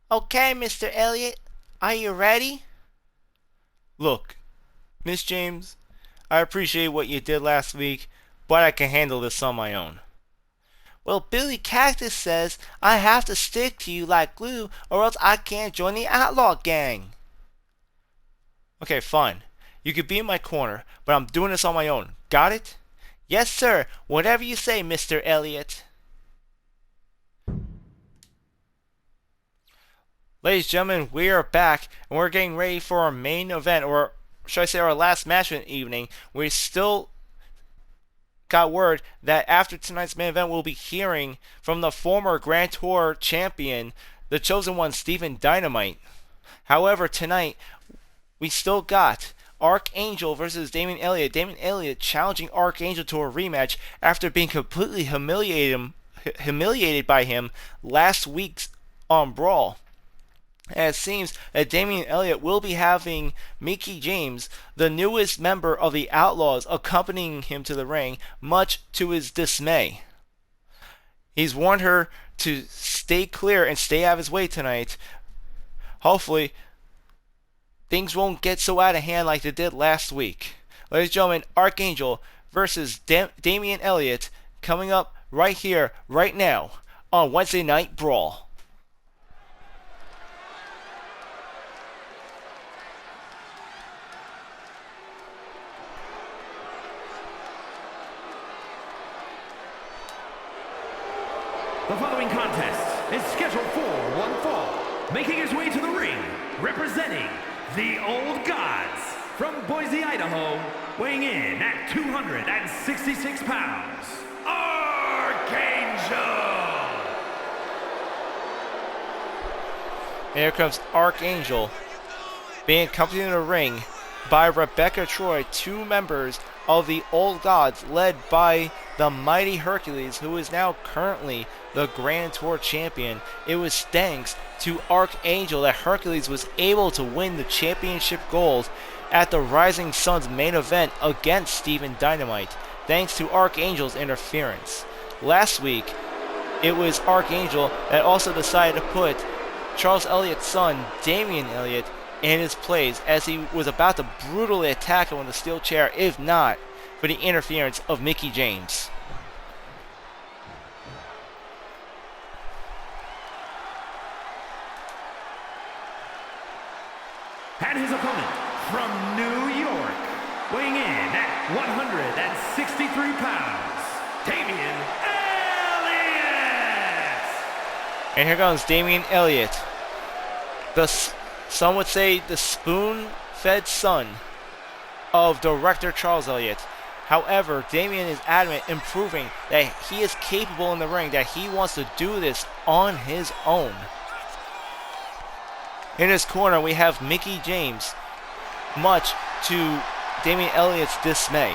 Okay, Mr. Elliot, are you ready? Look, Miss James, I appreciate what you did last week, but I can handle this on my own. Well, Billy Cactus says I have to stick to you like glue or else I can't join the outlaw gang. Okay, fine. You could be in my corner, but I'm doing this on my own. Got it? Yes, sir. Whatever you say, Mr. Elliot. Ladies and gentlemen, we are back, and we're getting ready for our main event, or should I say our last match of the evening. We still got word that after tonight's main event, we'll be hearing from the former Grand Tour champion, the Chosen One, Stephen Dynamite. However, tonight, we still got Archangel versus Damian Elliot. Damian Elliot challenging Archangel to a rematch after being completely humiliated by him last week's on BRAWL. And it seems that Damian Elliot will be having Mickie James, the newest member of the Outlaws, accompanying him to the ring, much to his dismay. He's warned her to stay clear and stay out of his way tonight. Hopefully, things won't get so out of hand like they did last week. Ladies and gentlemen, Archangel versus Damian Elliot coming up right here, right now, on Wednesday Night BRAWL. The following contest is scheduled for one fall. Making his way to the ring, representing the Old Gods from Boise, Idaho, weighing in at 266 pounds, Archangel! And here comes Archangel, being accompanied in the ring by Rebecca Troy, two members of the Old Gods, led by the mighty Hercules, who is now currently the Grand Tour champion. It was thanks to Archangel that Hercules was able to win the championship gold at the Rising Sun's main event against Stephen Dynamite, thanks to Archangel's interference. Last week, it was Archangel that also decided to put Charles Elliott's son, Damian Elliott, in his place as he was about to brutally attack him with a steel chair, if not for the interference of Mickie James. And his opponent from New York, weighing in at 163 pounds, Damian Elliot! And here comes Damian Elliot, some would say the spoon-fed son of director Charles Elliott. However, Damian is adamant in proving that he is capable in the ring, that he wants to do this on his own. In his corner, we have Mickie James, much to Damian Elliott's dismay.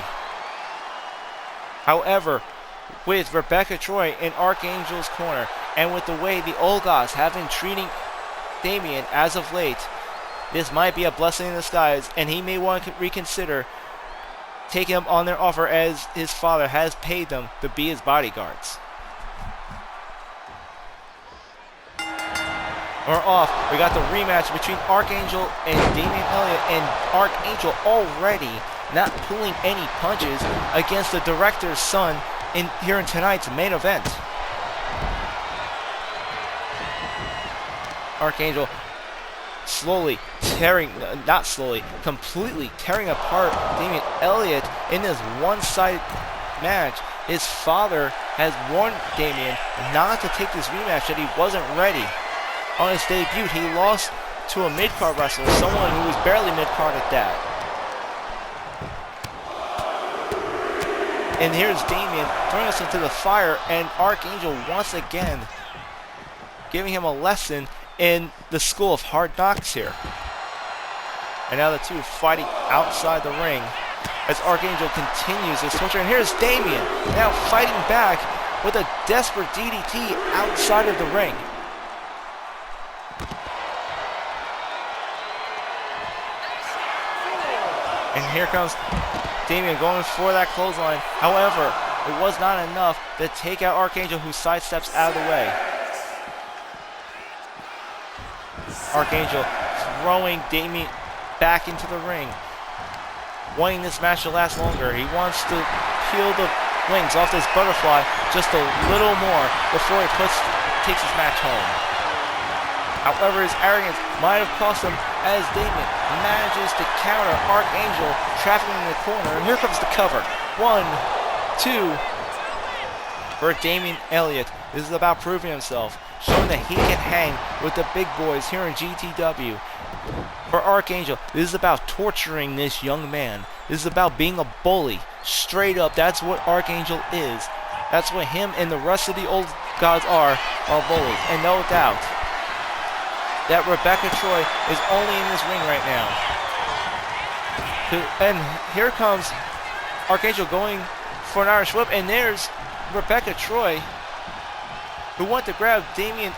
However, with Rebecca Troy in Archangel's corner, and with the way the Old Gods have been treating Damian as of late, this might be a blessing in disguise, and he may want to reconsider taking him on their offer, as his father has paid them to be his bodyguards. We're off. We got the rematch between Archangel and Damian Elliot, and Archangel already not pulling any punches against the director's son here in tonight's main event. Archangel completely tearing apart Damian Elliot in this one-sided match. His father has warned Damian not to take this rematch, that he wasn't ready. On his debut, he lost to a mid-card wrestler, someone who was barely mid-card at that. And here's Damian throwing us into the fire, and Archangel once again giving him a lesson in the school of hard knocks here. And now the two fighting outside the ring as Archangel continues his torture. And here's Damian now fighting back with a desperate DDT outside of the ring. And here comes Damian going for that clothesline. However, it was not enough to take out Archangel, who sidesteps out of the way. Archangel throwing Damian back into the ring, wanting this match to last longer. He wants to peel the wings off this butterfly just a little more before he takes his match home. However, his arrogance might have cost him, as Damian manages to counter Archangel, trapping him in the corner. And here comes the cover. 1, 2 for Damian Elliot. This is about proving himself, showing that he can hang with the big boys here in GTW. For Archangel, this is about torturing this young man. This is about being a bully. Straight up, that's what Archangel is. That's what him and the rest of the old gods are bullies. And no doubt that Rebecca Troy is only in this ring right now. And here comes Archangel going for an Irish whip, and there's Rebecca Troy, who went to grab Damian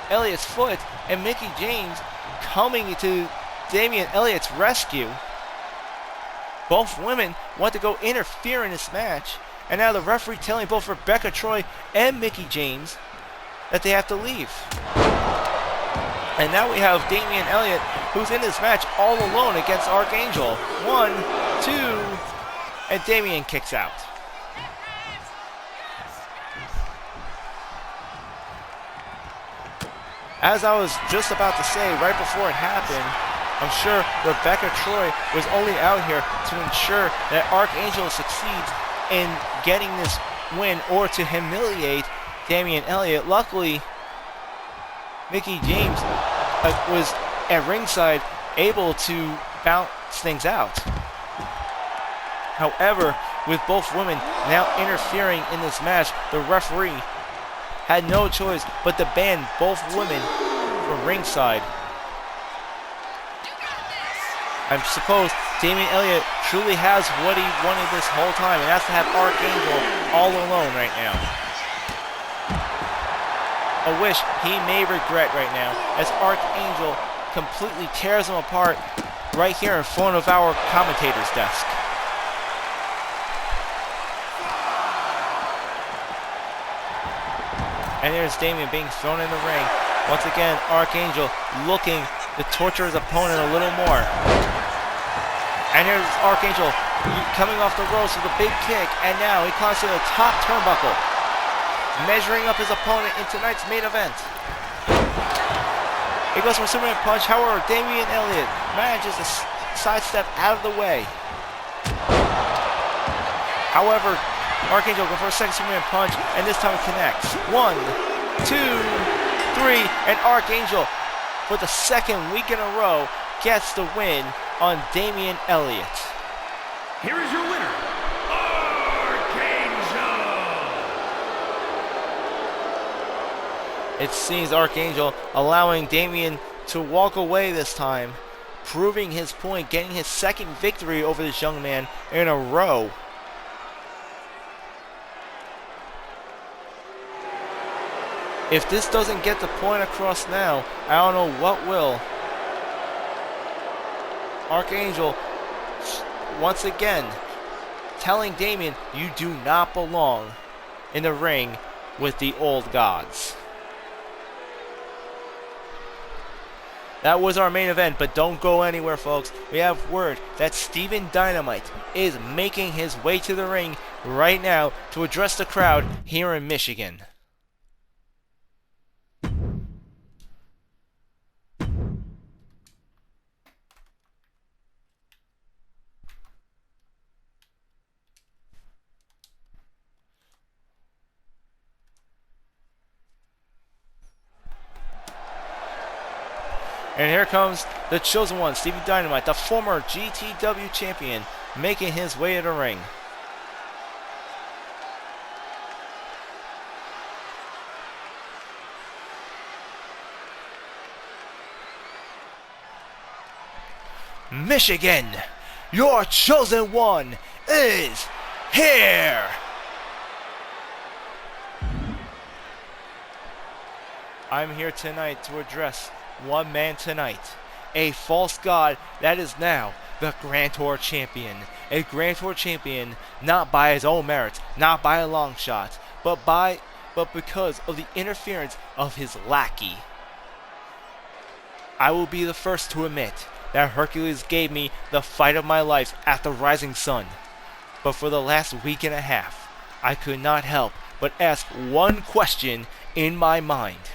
Elliott's foot, and Mickie James coming to Damian Elliott's rescue. Both women want to go interfere in this match, and now the referee telling both Rebecca Troy and Mickie James that they have to leave. And now we have Damian Elliot, who's in this match all alone against Archangel. 1, 2, and Damian kicks out. As I was just about to say, right before it happened, I'm sure Rebecca Troy was only out here to ensure that Archangel succeeds in getting this win, or to humiliate Damian Elliot. Luckily, Mickie James was at ringside, able to bounce things out. However, with both women now interfering in this match, the referee had no choice but to ban both women from ringside. I suppose Damian Elliot truly has what he wanted this whole time, and that's to have Archangel all alone right now. A wish he may regret right now, as Archangel completely tears him apart right here in front of our commentator's desk. And there's Damian being thrown in the ring. Once again, Archangel looking to torture his opponent a little more. And here's Archangel coming off the ropes with a big kick, and now he climbs to the top turnbuckle, measuring up his opponent in tonight's main event. He goes for a Superman punch, however, Damian Elliot manages to sidestep out of the way. However, Archangel goes for a second Superman punch, and this time it connects. 1, 2, 3, and Archangel, for the second week in a row, gets the win on Damian Elliot. Here is your winner, Archangel! It seems Archangel allowing Damian to walk away this time, proving his point, getting his second victory over this young man in a row. If this doesn't get the point across now, I don't know what will. Archangel, once again, telling Damian, you do not belong in the ring with the old gods. That was our main event, but don't go anywhere, folks. We have word that Steven Dynamite is making his way to the ring right now to address the crowd here in Michigan. And here comes the chosen one, Stevie Dynamite, the former GTW champion, making his way to the ring. Michigan, your chosen one is here! I'm here tonight to address one man tonight, a false god that is now the Grand Tour champion. A Grand Tour champion not by his own merits, not by a long shot, but because of the interference of his lackey. I will be the first to admit that Hercules gave me the fight of my life at the Rising Sun. But for the last week and a half, I could not help but ask one question in my mind.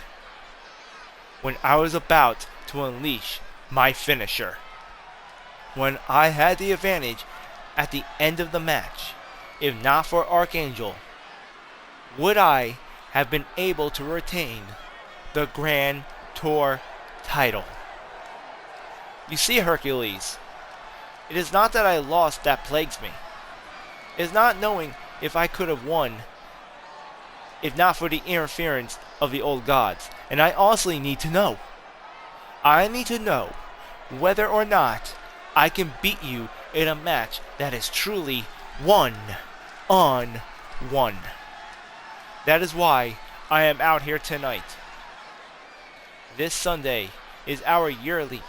When I was about to unleash my finisher, when I had the advantage at the end of the match, if not for Archangel, would I have been able to retain the Grand Tour title? You see, Hercules, it is not that I lost that plagues me. It is not knowing if I could have won if not for the interference of the old gods. And I honestly need to know. I need to know whether or not I can beat you in a match that is truly one-on-one. That is why I am out here tonight. This Sunday is our yearly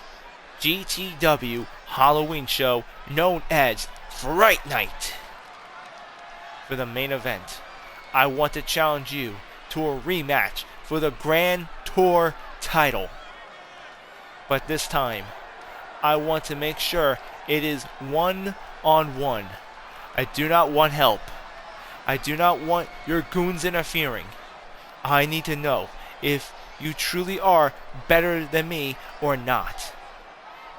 GTW Halloween show known as Fright Night. For the main event, I want to challenge you to a rematch for the Grand Tour title. But this time, I want to make sure it is one-on-one. I do not want help. I do not want your goons interfering. I need to know if you truly are better than me or not.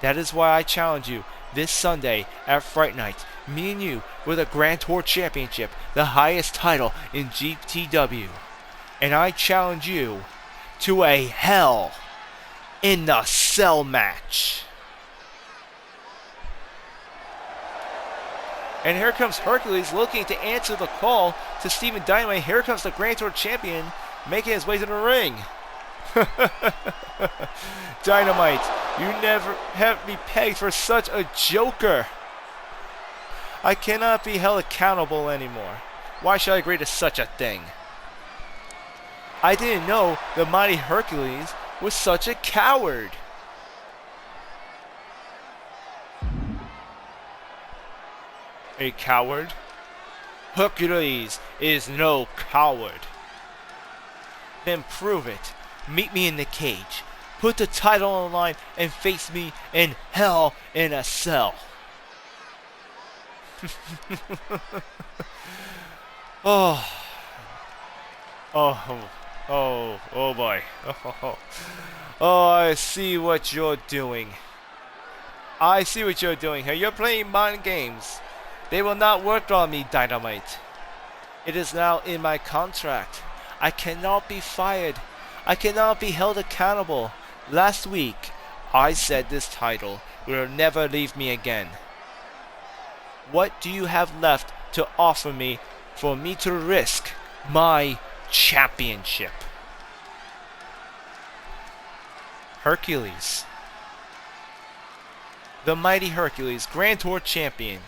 That is why I challenge you this Sunday at Fright Night. Me and you for the Grand Tour Championship, the highest title in GTW. And I challenge you to a Hell in the Cell match. And here comes Hercules looking to answer the call to Stephen Dynamite. Here comes the Grand Tour champion making his way to the ring. Dynamite, you never have me pegged for such a joker. I cannot be held accountable anymore. Why should I agree to such a thing? I didn't know the mighty Hercules was such a coward. A coward? Hercules is no coward. Then prove it. Meet me in the cage. Put the title on the line and face me in Hell in a Cell. Oh boy. Oh, I see what you're doing. I see what you're doing here. You're playing mind games. They will not work on me, Dynamite. It is now in my contract. I cannot be fired. I cannot be held accountable. Last week, I said this title will never leave me again. What do you have left to offer me for me to risk my championship? Hercules. The mighty Hercules, Grand Tour champion.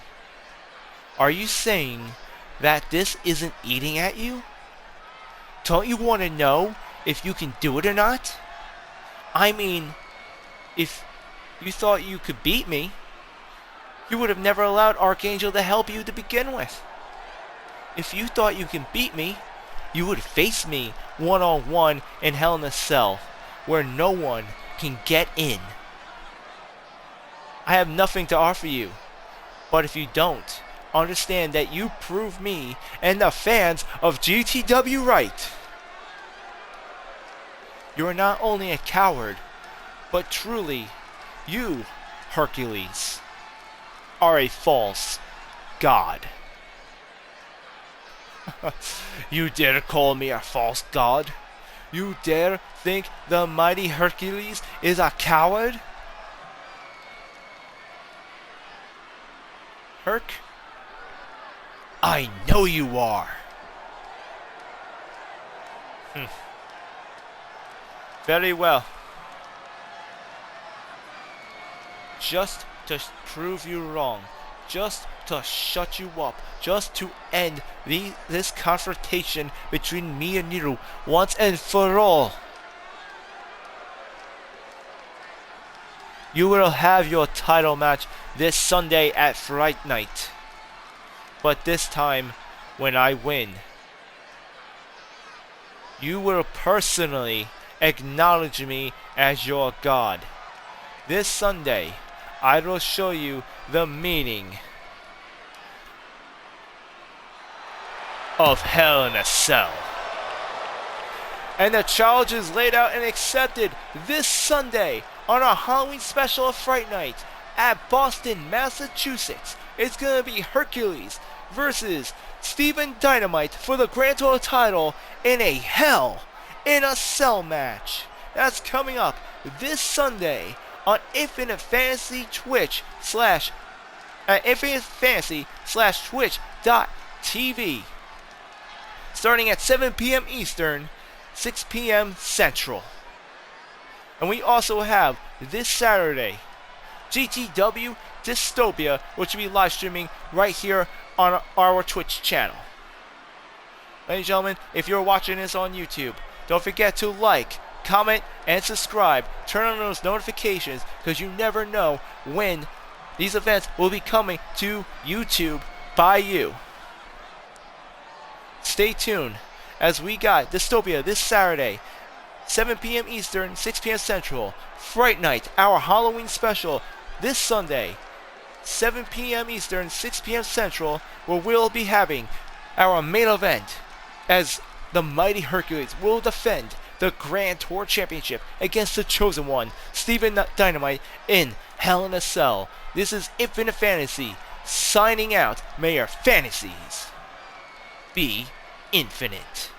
Are you saying that this isn't eating at you? Don't you want to know if you can do it or not? I mean, if you thought you could beat me, you would have never allowed Archangel to help you to begin with. If you thought you can beat me, you would face me one-on-one in Hell in a Cell, where no one can get in. I have nothing to offer you, but if you don't, understand that you prove me and the fans of GTW right. You are not only a coward, but truly, you, Hercules, are a false god. You dare call me a false god? You dare think the mighty Hercules is a coward? Herc? I know you are. Very well. Just to prove you wrong, just to shut you up, just to end this confrontation between me and you once and for all. You will have your title match this Sunday at Fright Night. But this time, when I win, you will personally acknowledge me as your god. This Sunday, I will show you the meaning of Hell in a Cell. And the challenge is laid out and accepted this Sunday on our Halloween special of Fright Night at Boston, Massachusetts. It's gonna be Hercules versus Stephen Dynamite for the Grand Total title in a Hell in a Cell match. That's coming up this Sunday on Infinite Fantasy Twitch slash Infinite Fantasy / Twitch.tv, starting at 7 p.m. Eastern, 6 p.m. Central. And we also have this Saturday GTW Dystopia, which will be live streaming right here on our Twitch channel. Ladies and gentlemen, if you're watching this on YouTube, don't forget to like, comment, and subscribe. Turn on those notifications, because you never know when these events will be coming to YouTube by you. Stay tuned, as we got Dystopia this Saturday, 7 p.m. Eastern, 6 p.m. Central. Fright Night, our Halloween special, this Sunday, 7 p.m. Eastern, 6 p.m. Central, where we'll be having our main event, as the mighty Hercules will defend the Grand Tour Championship against the Chosen One, Stephen Dynamite, in Hell in a Cell. This is Infinite Fantasy, signing out. May your fantasies be infinite.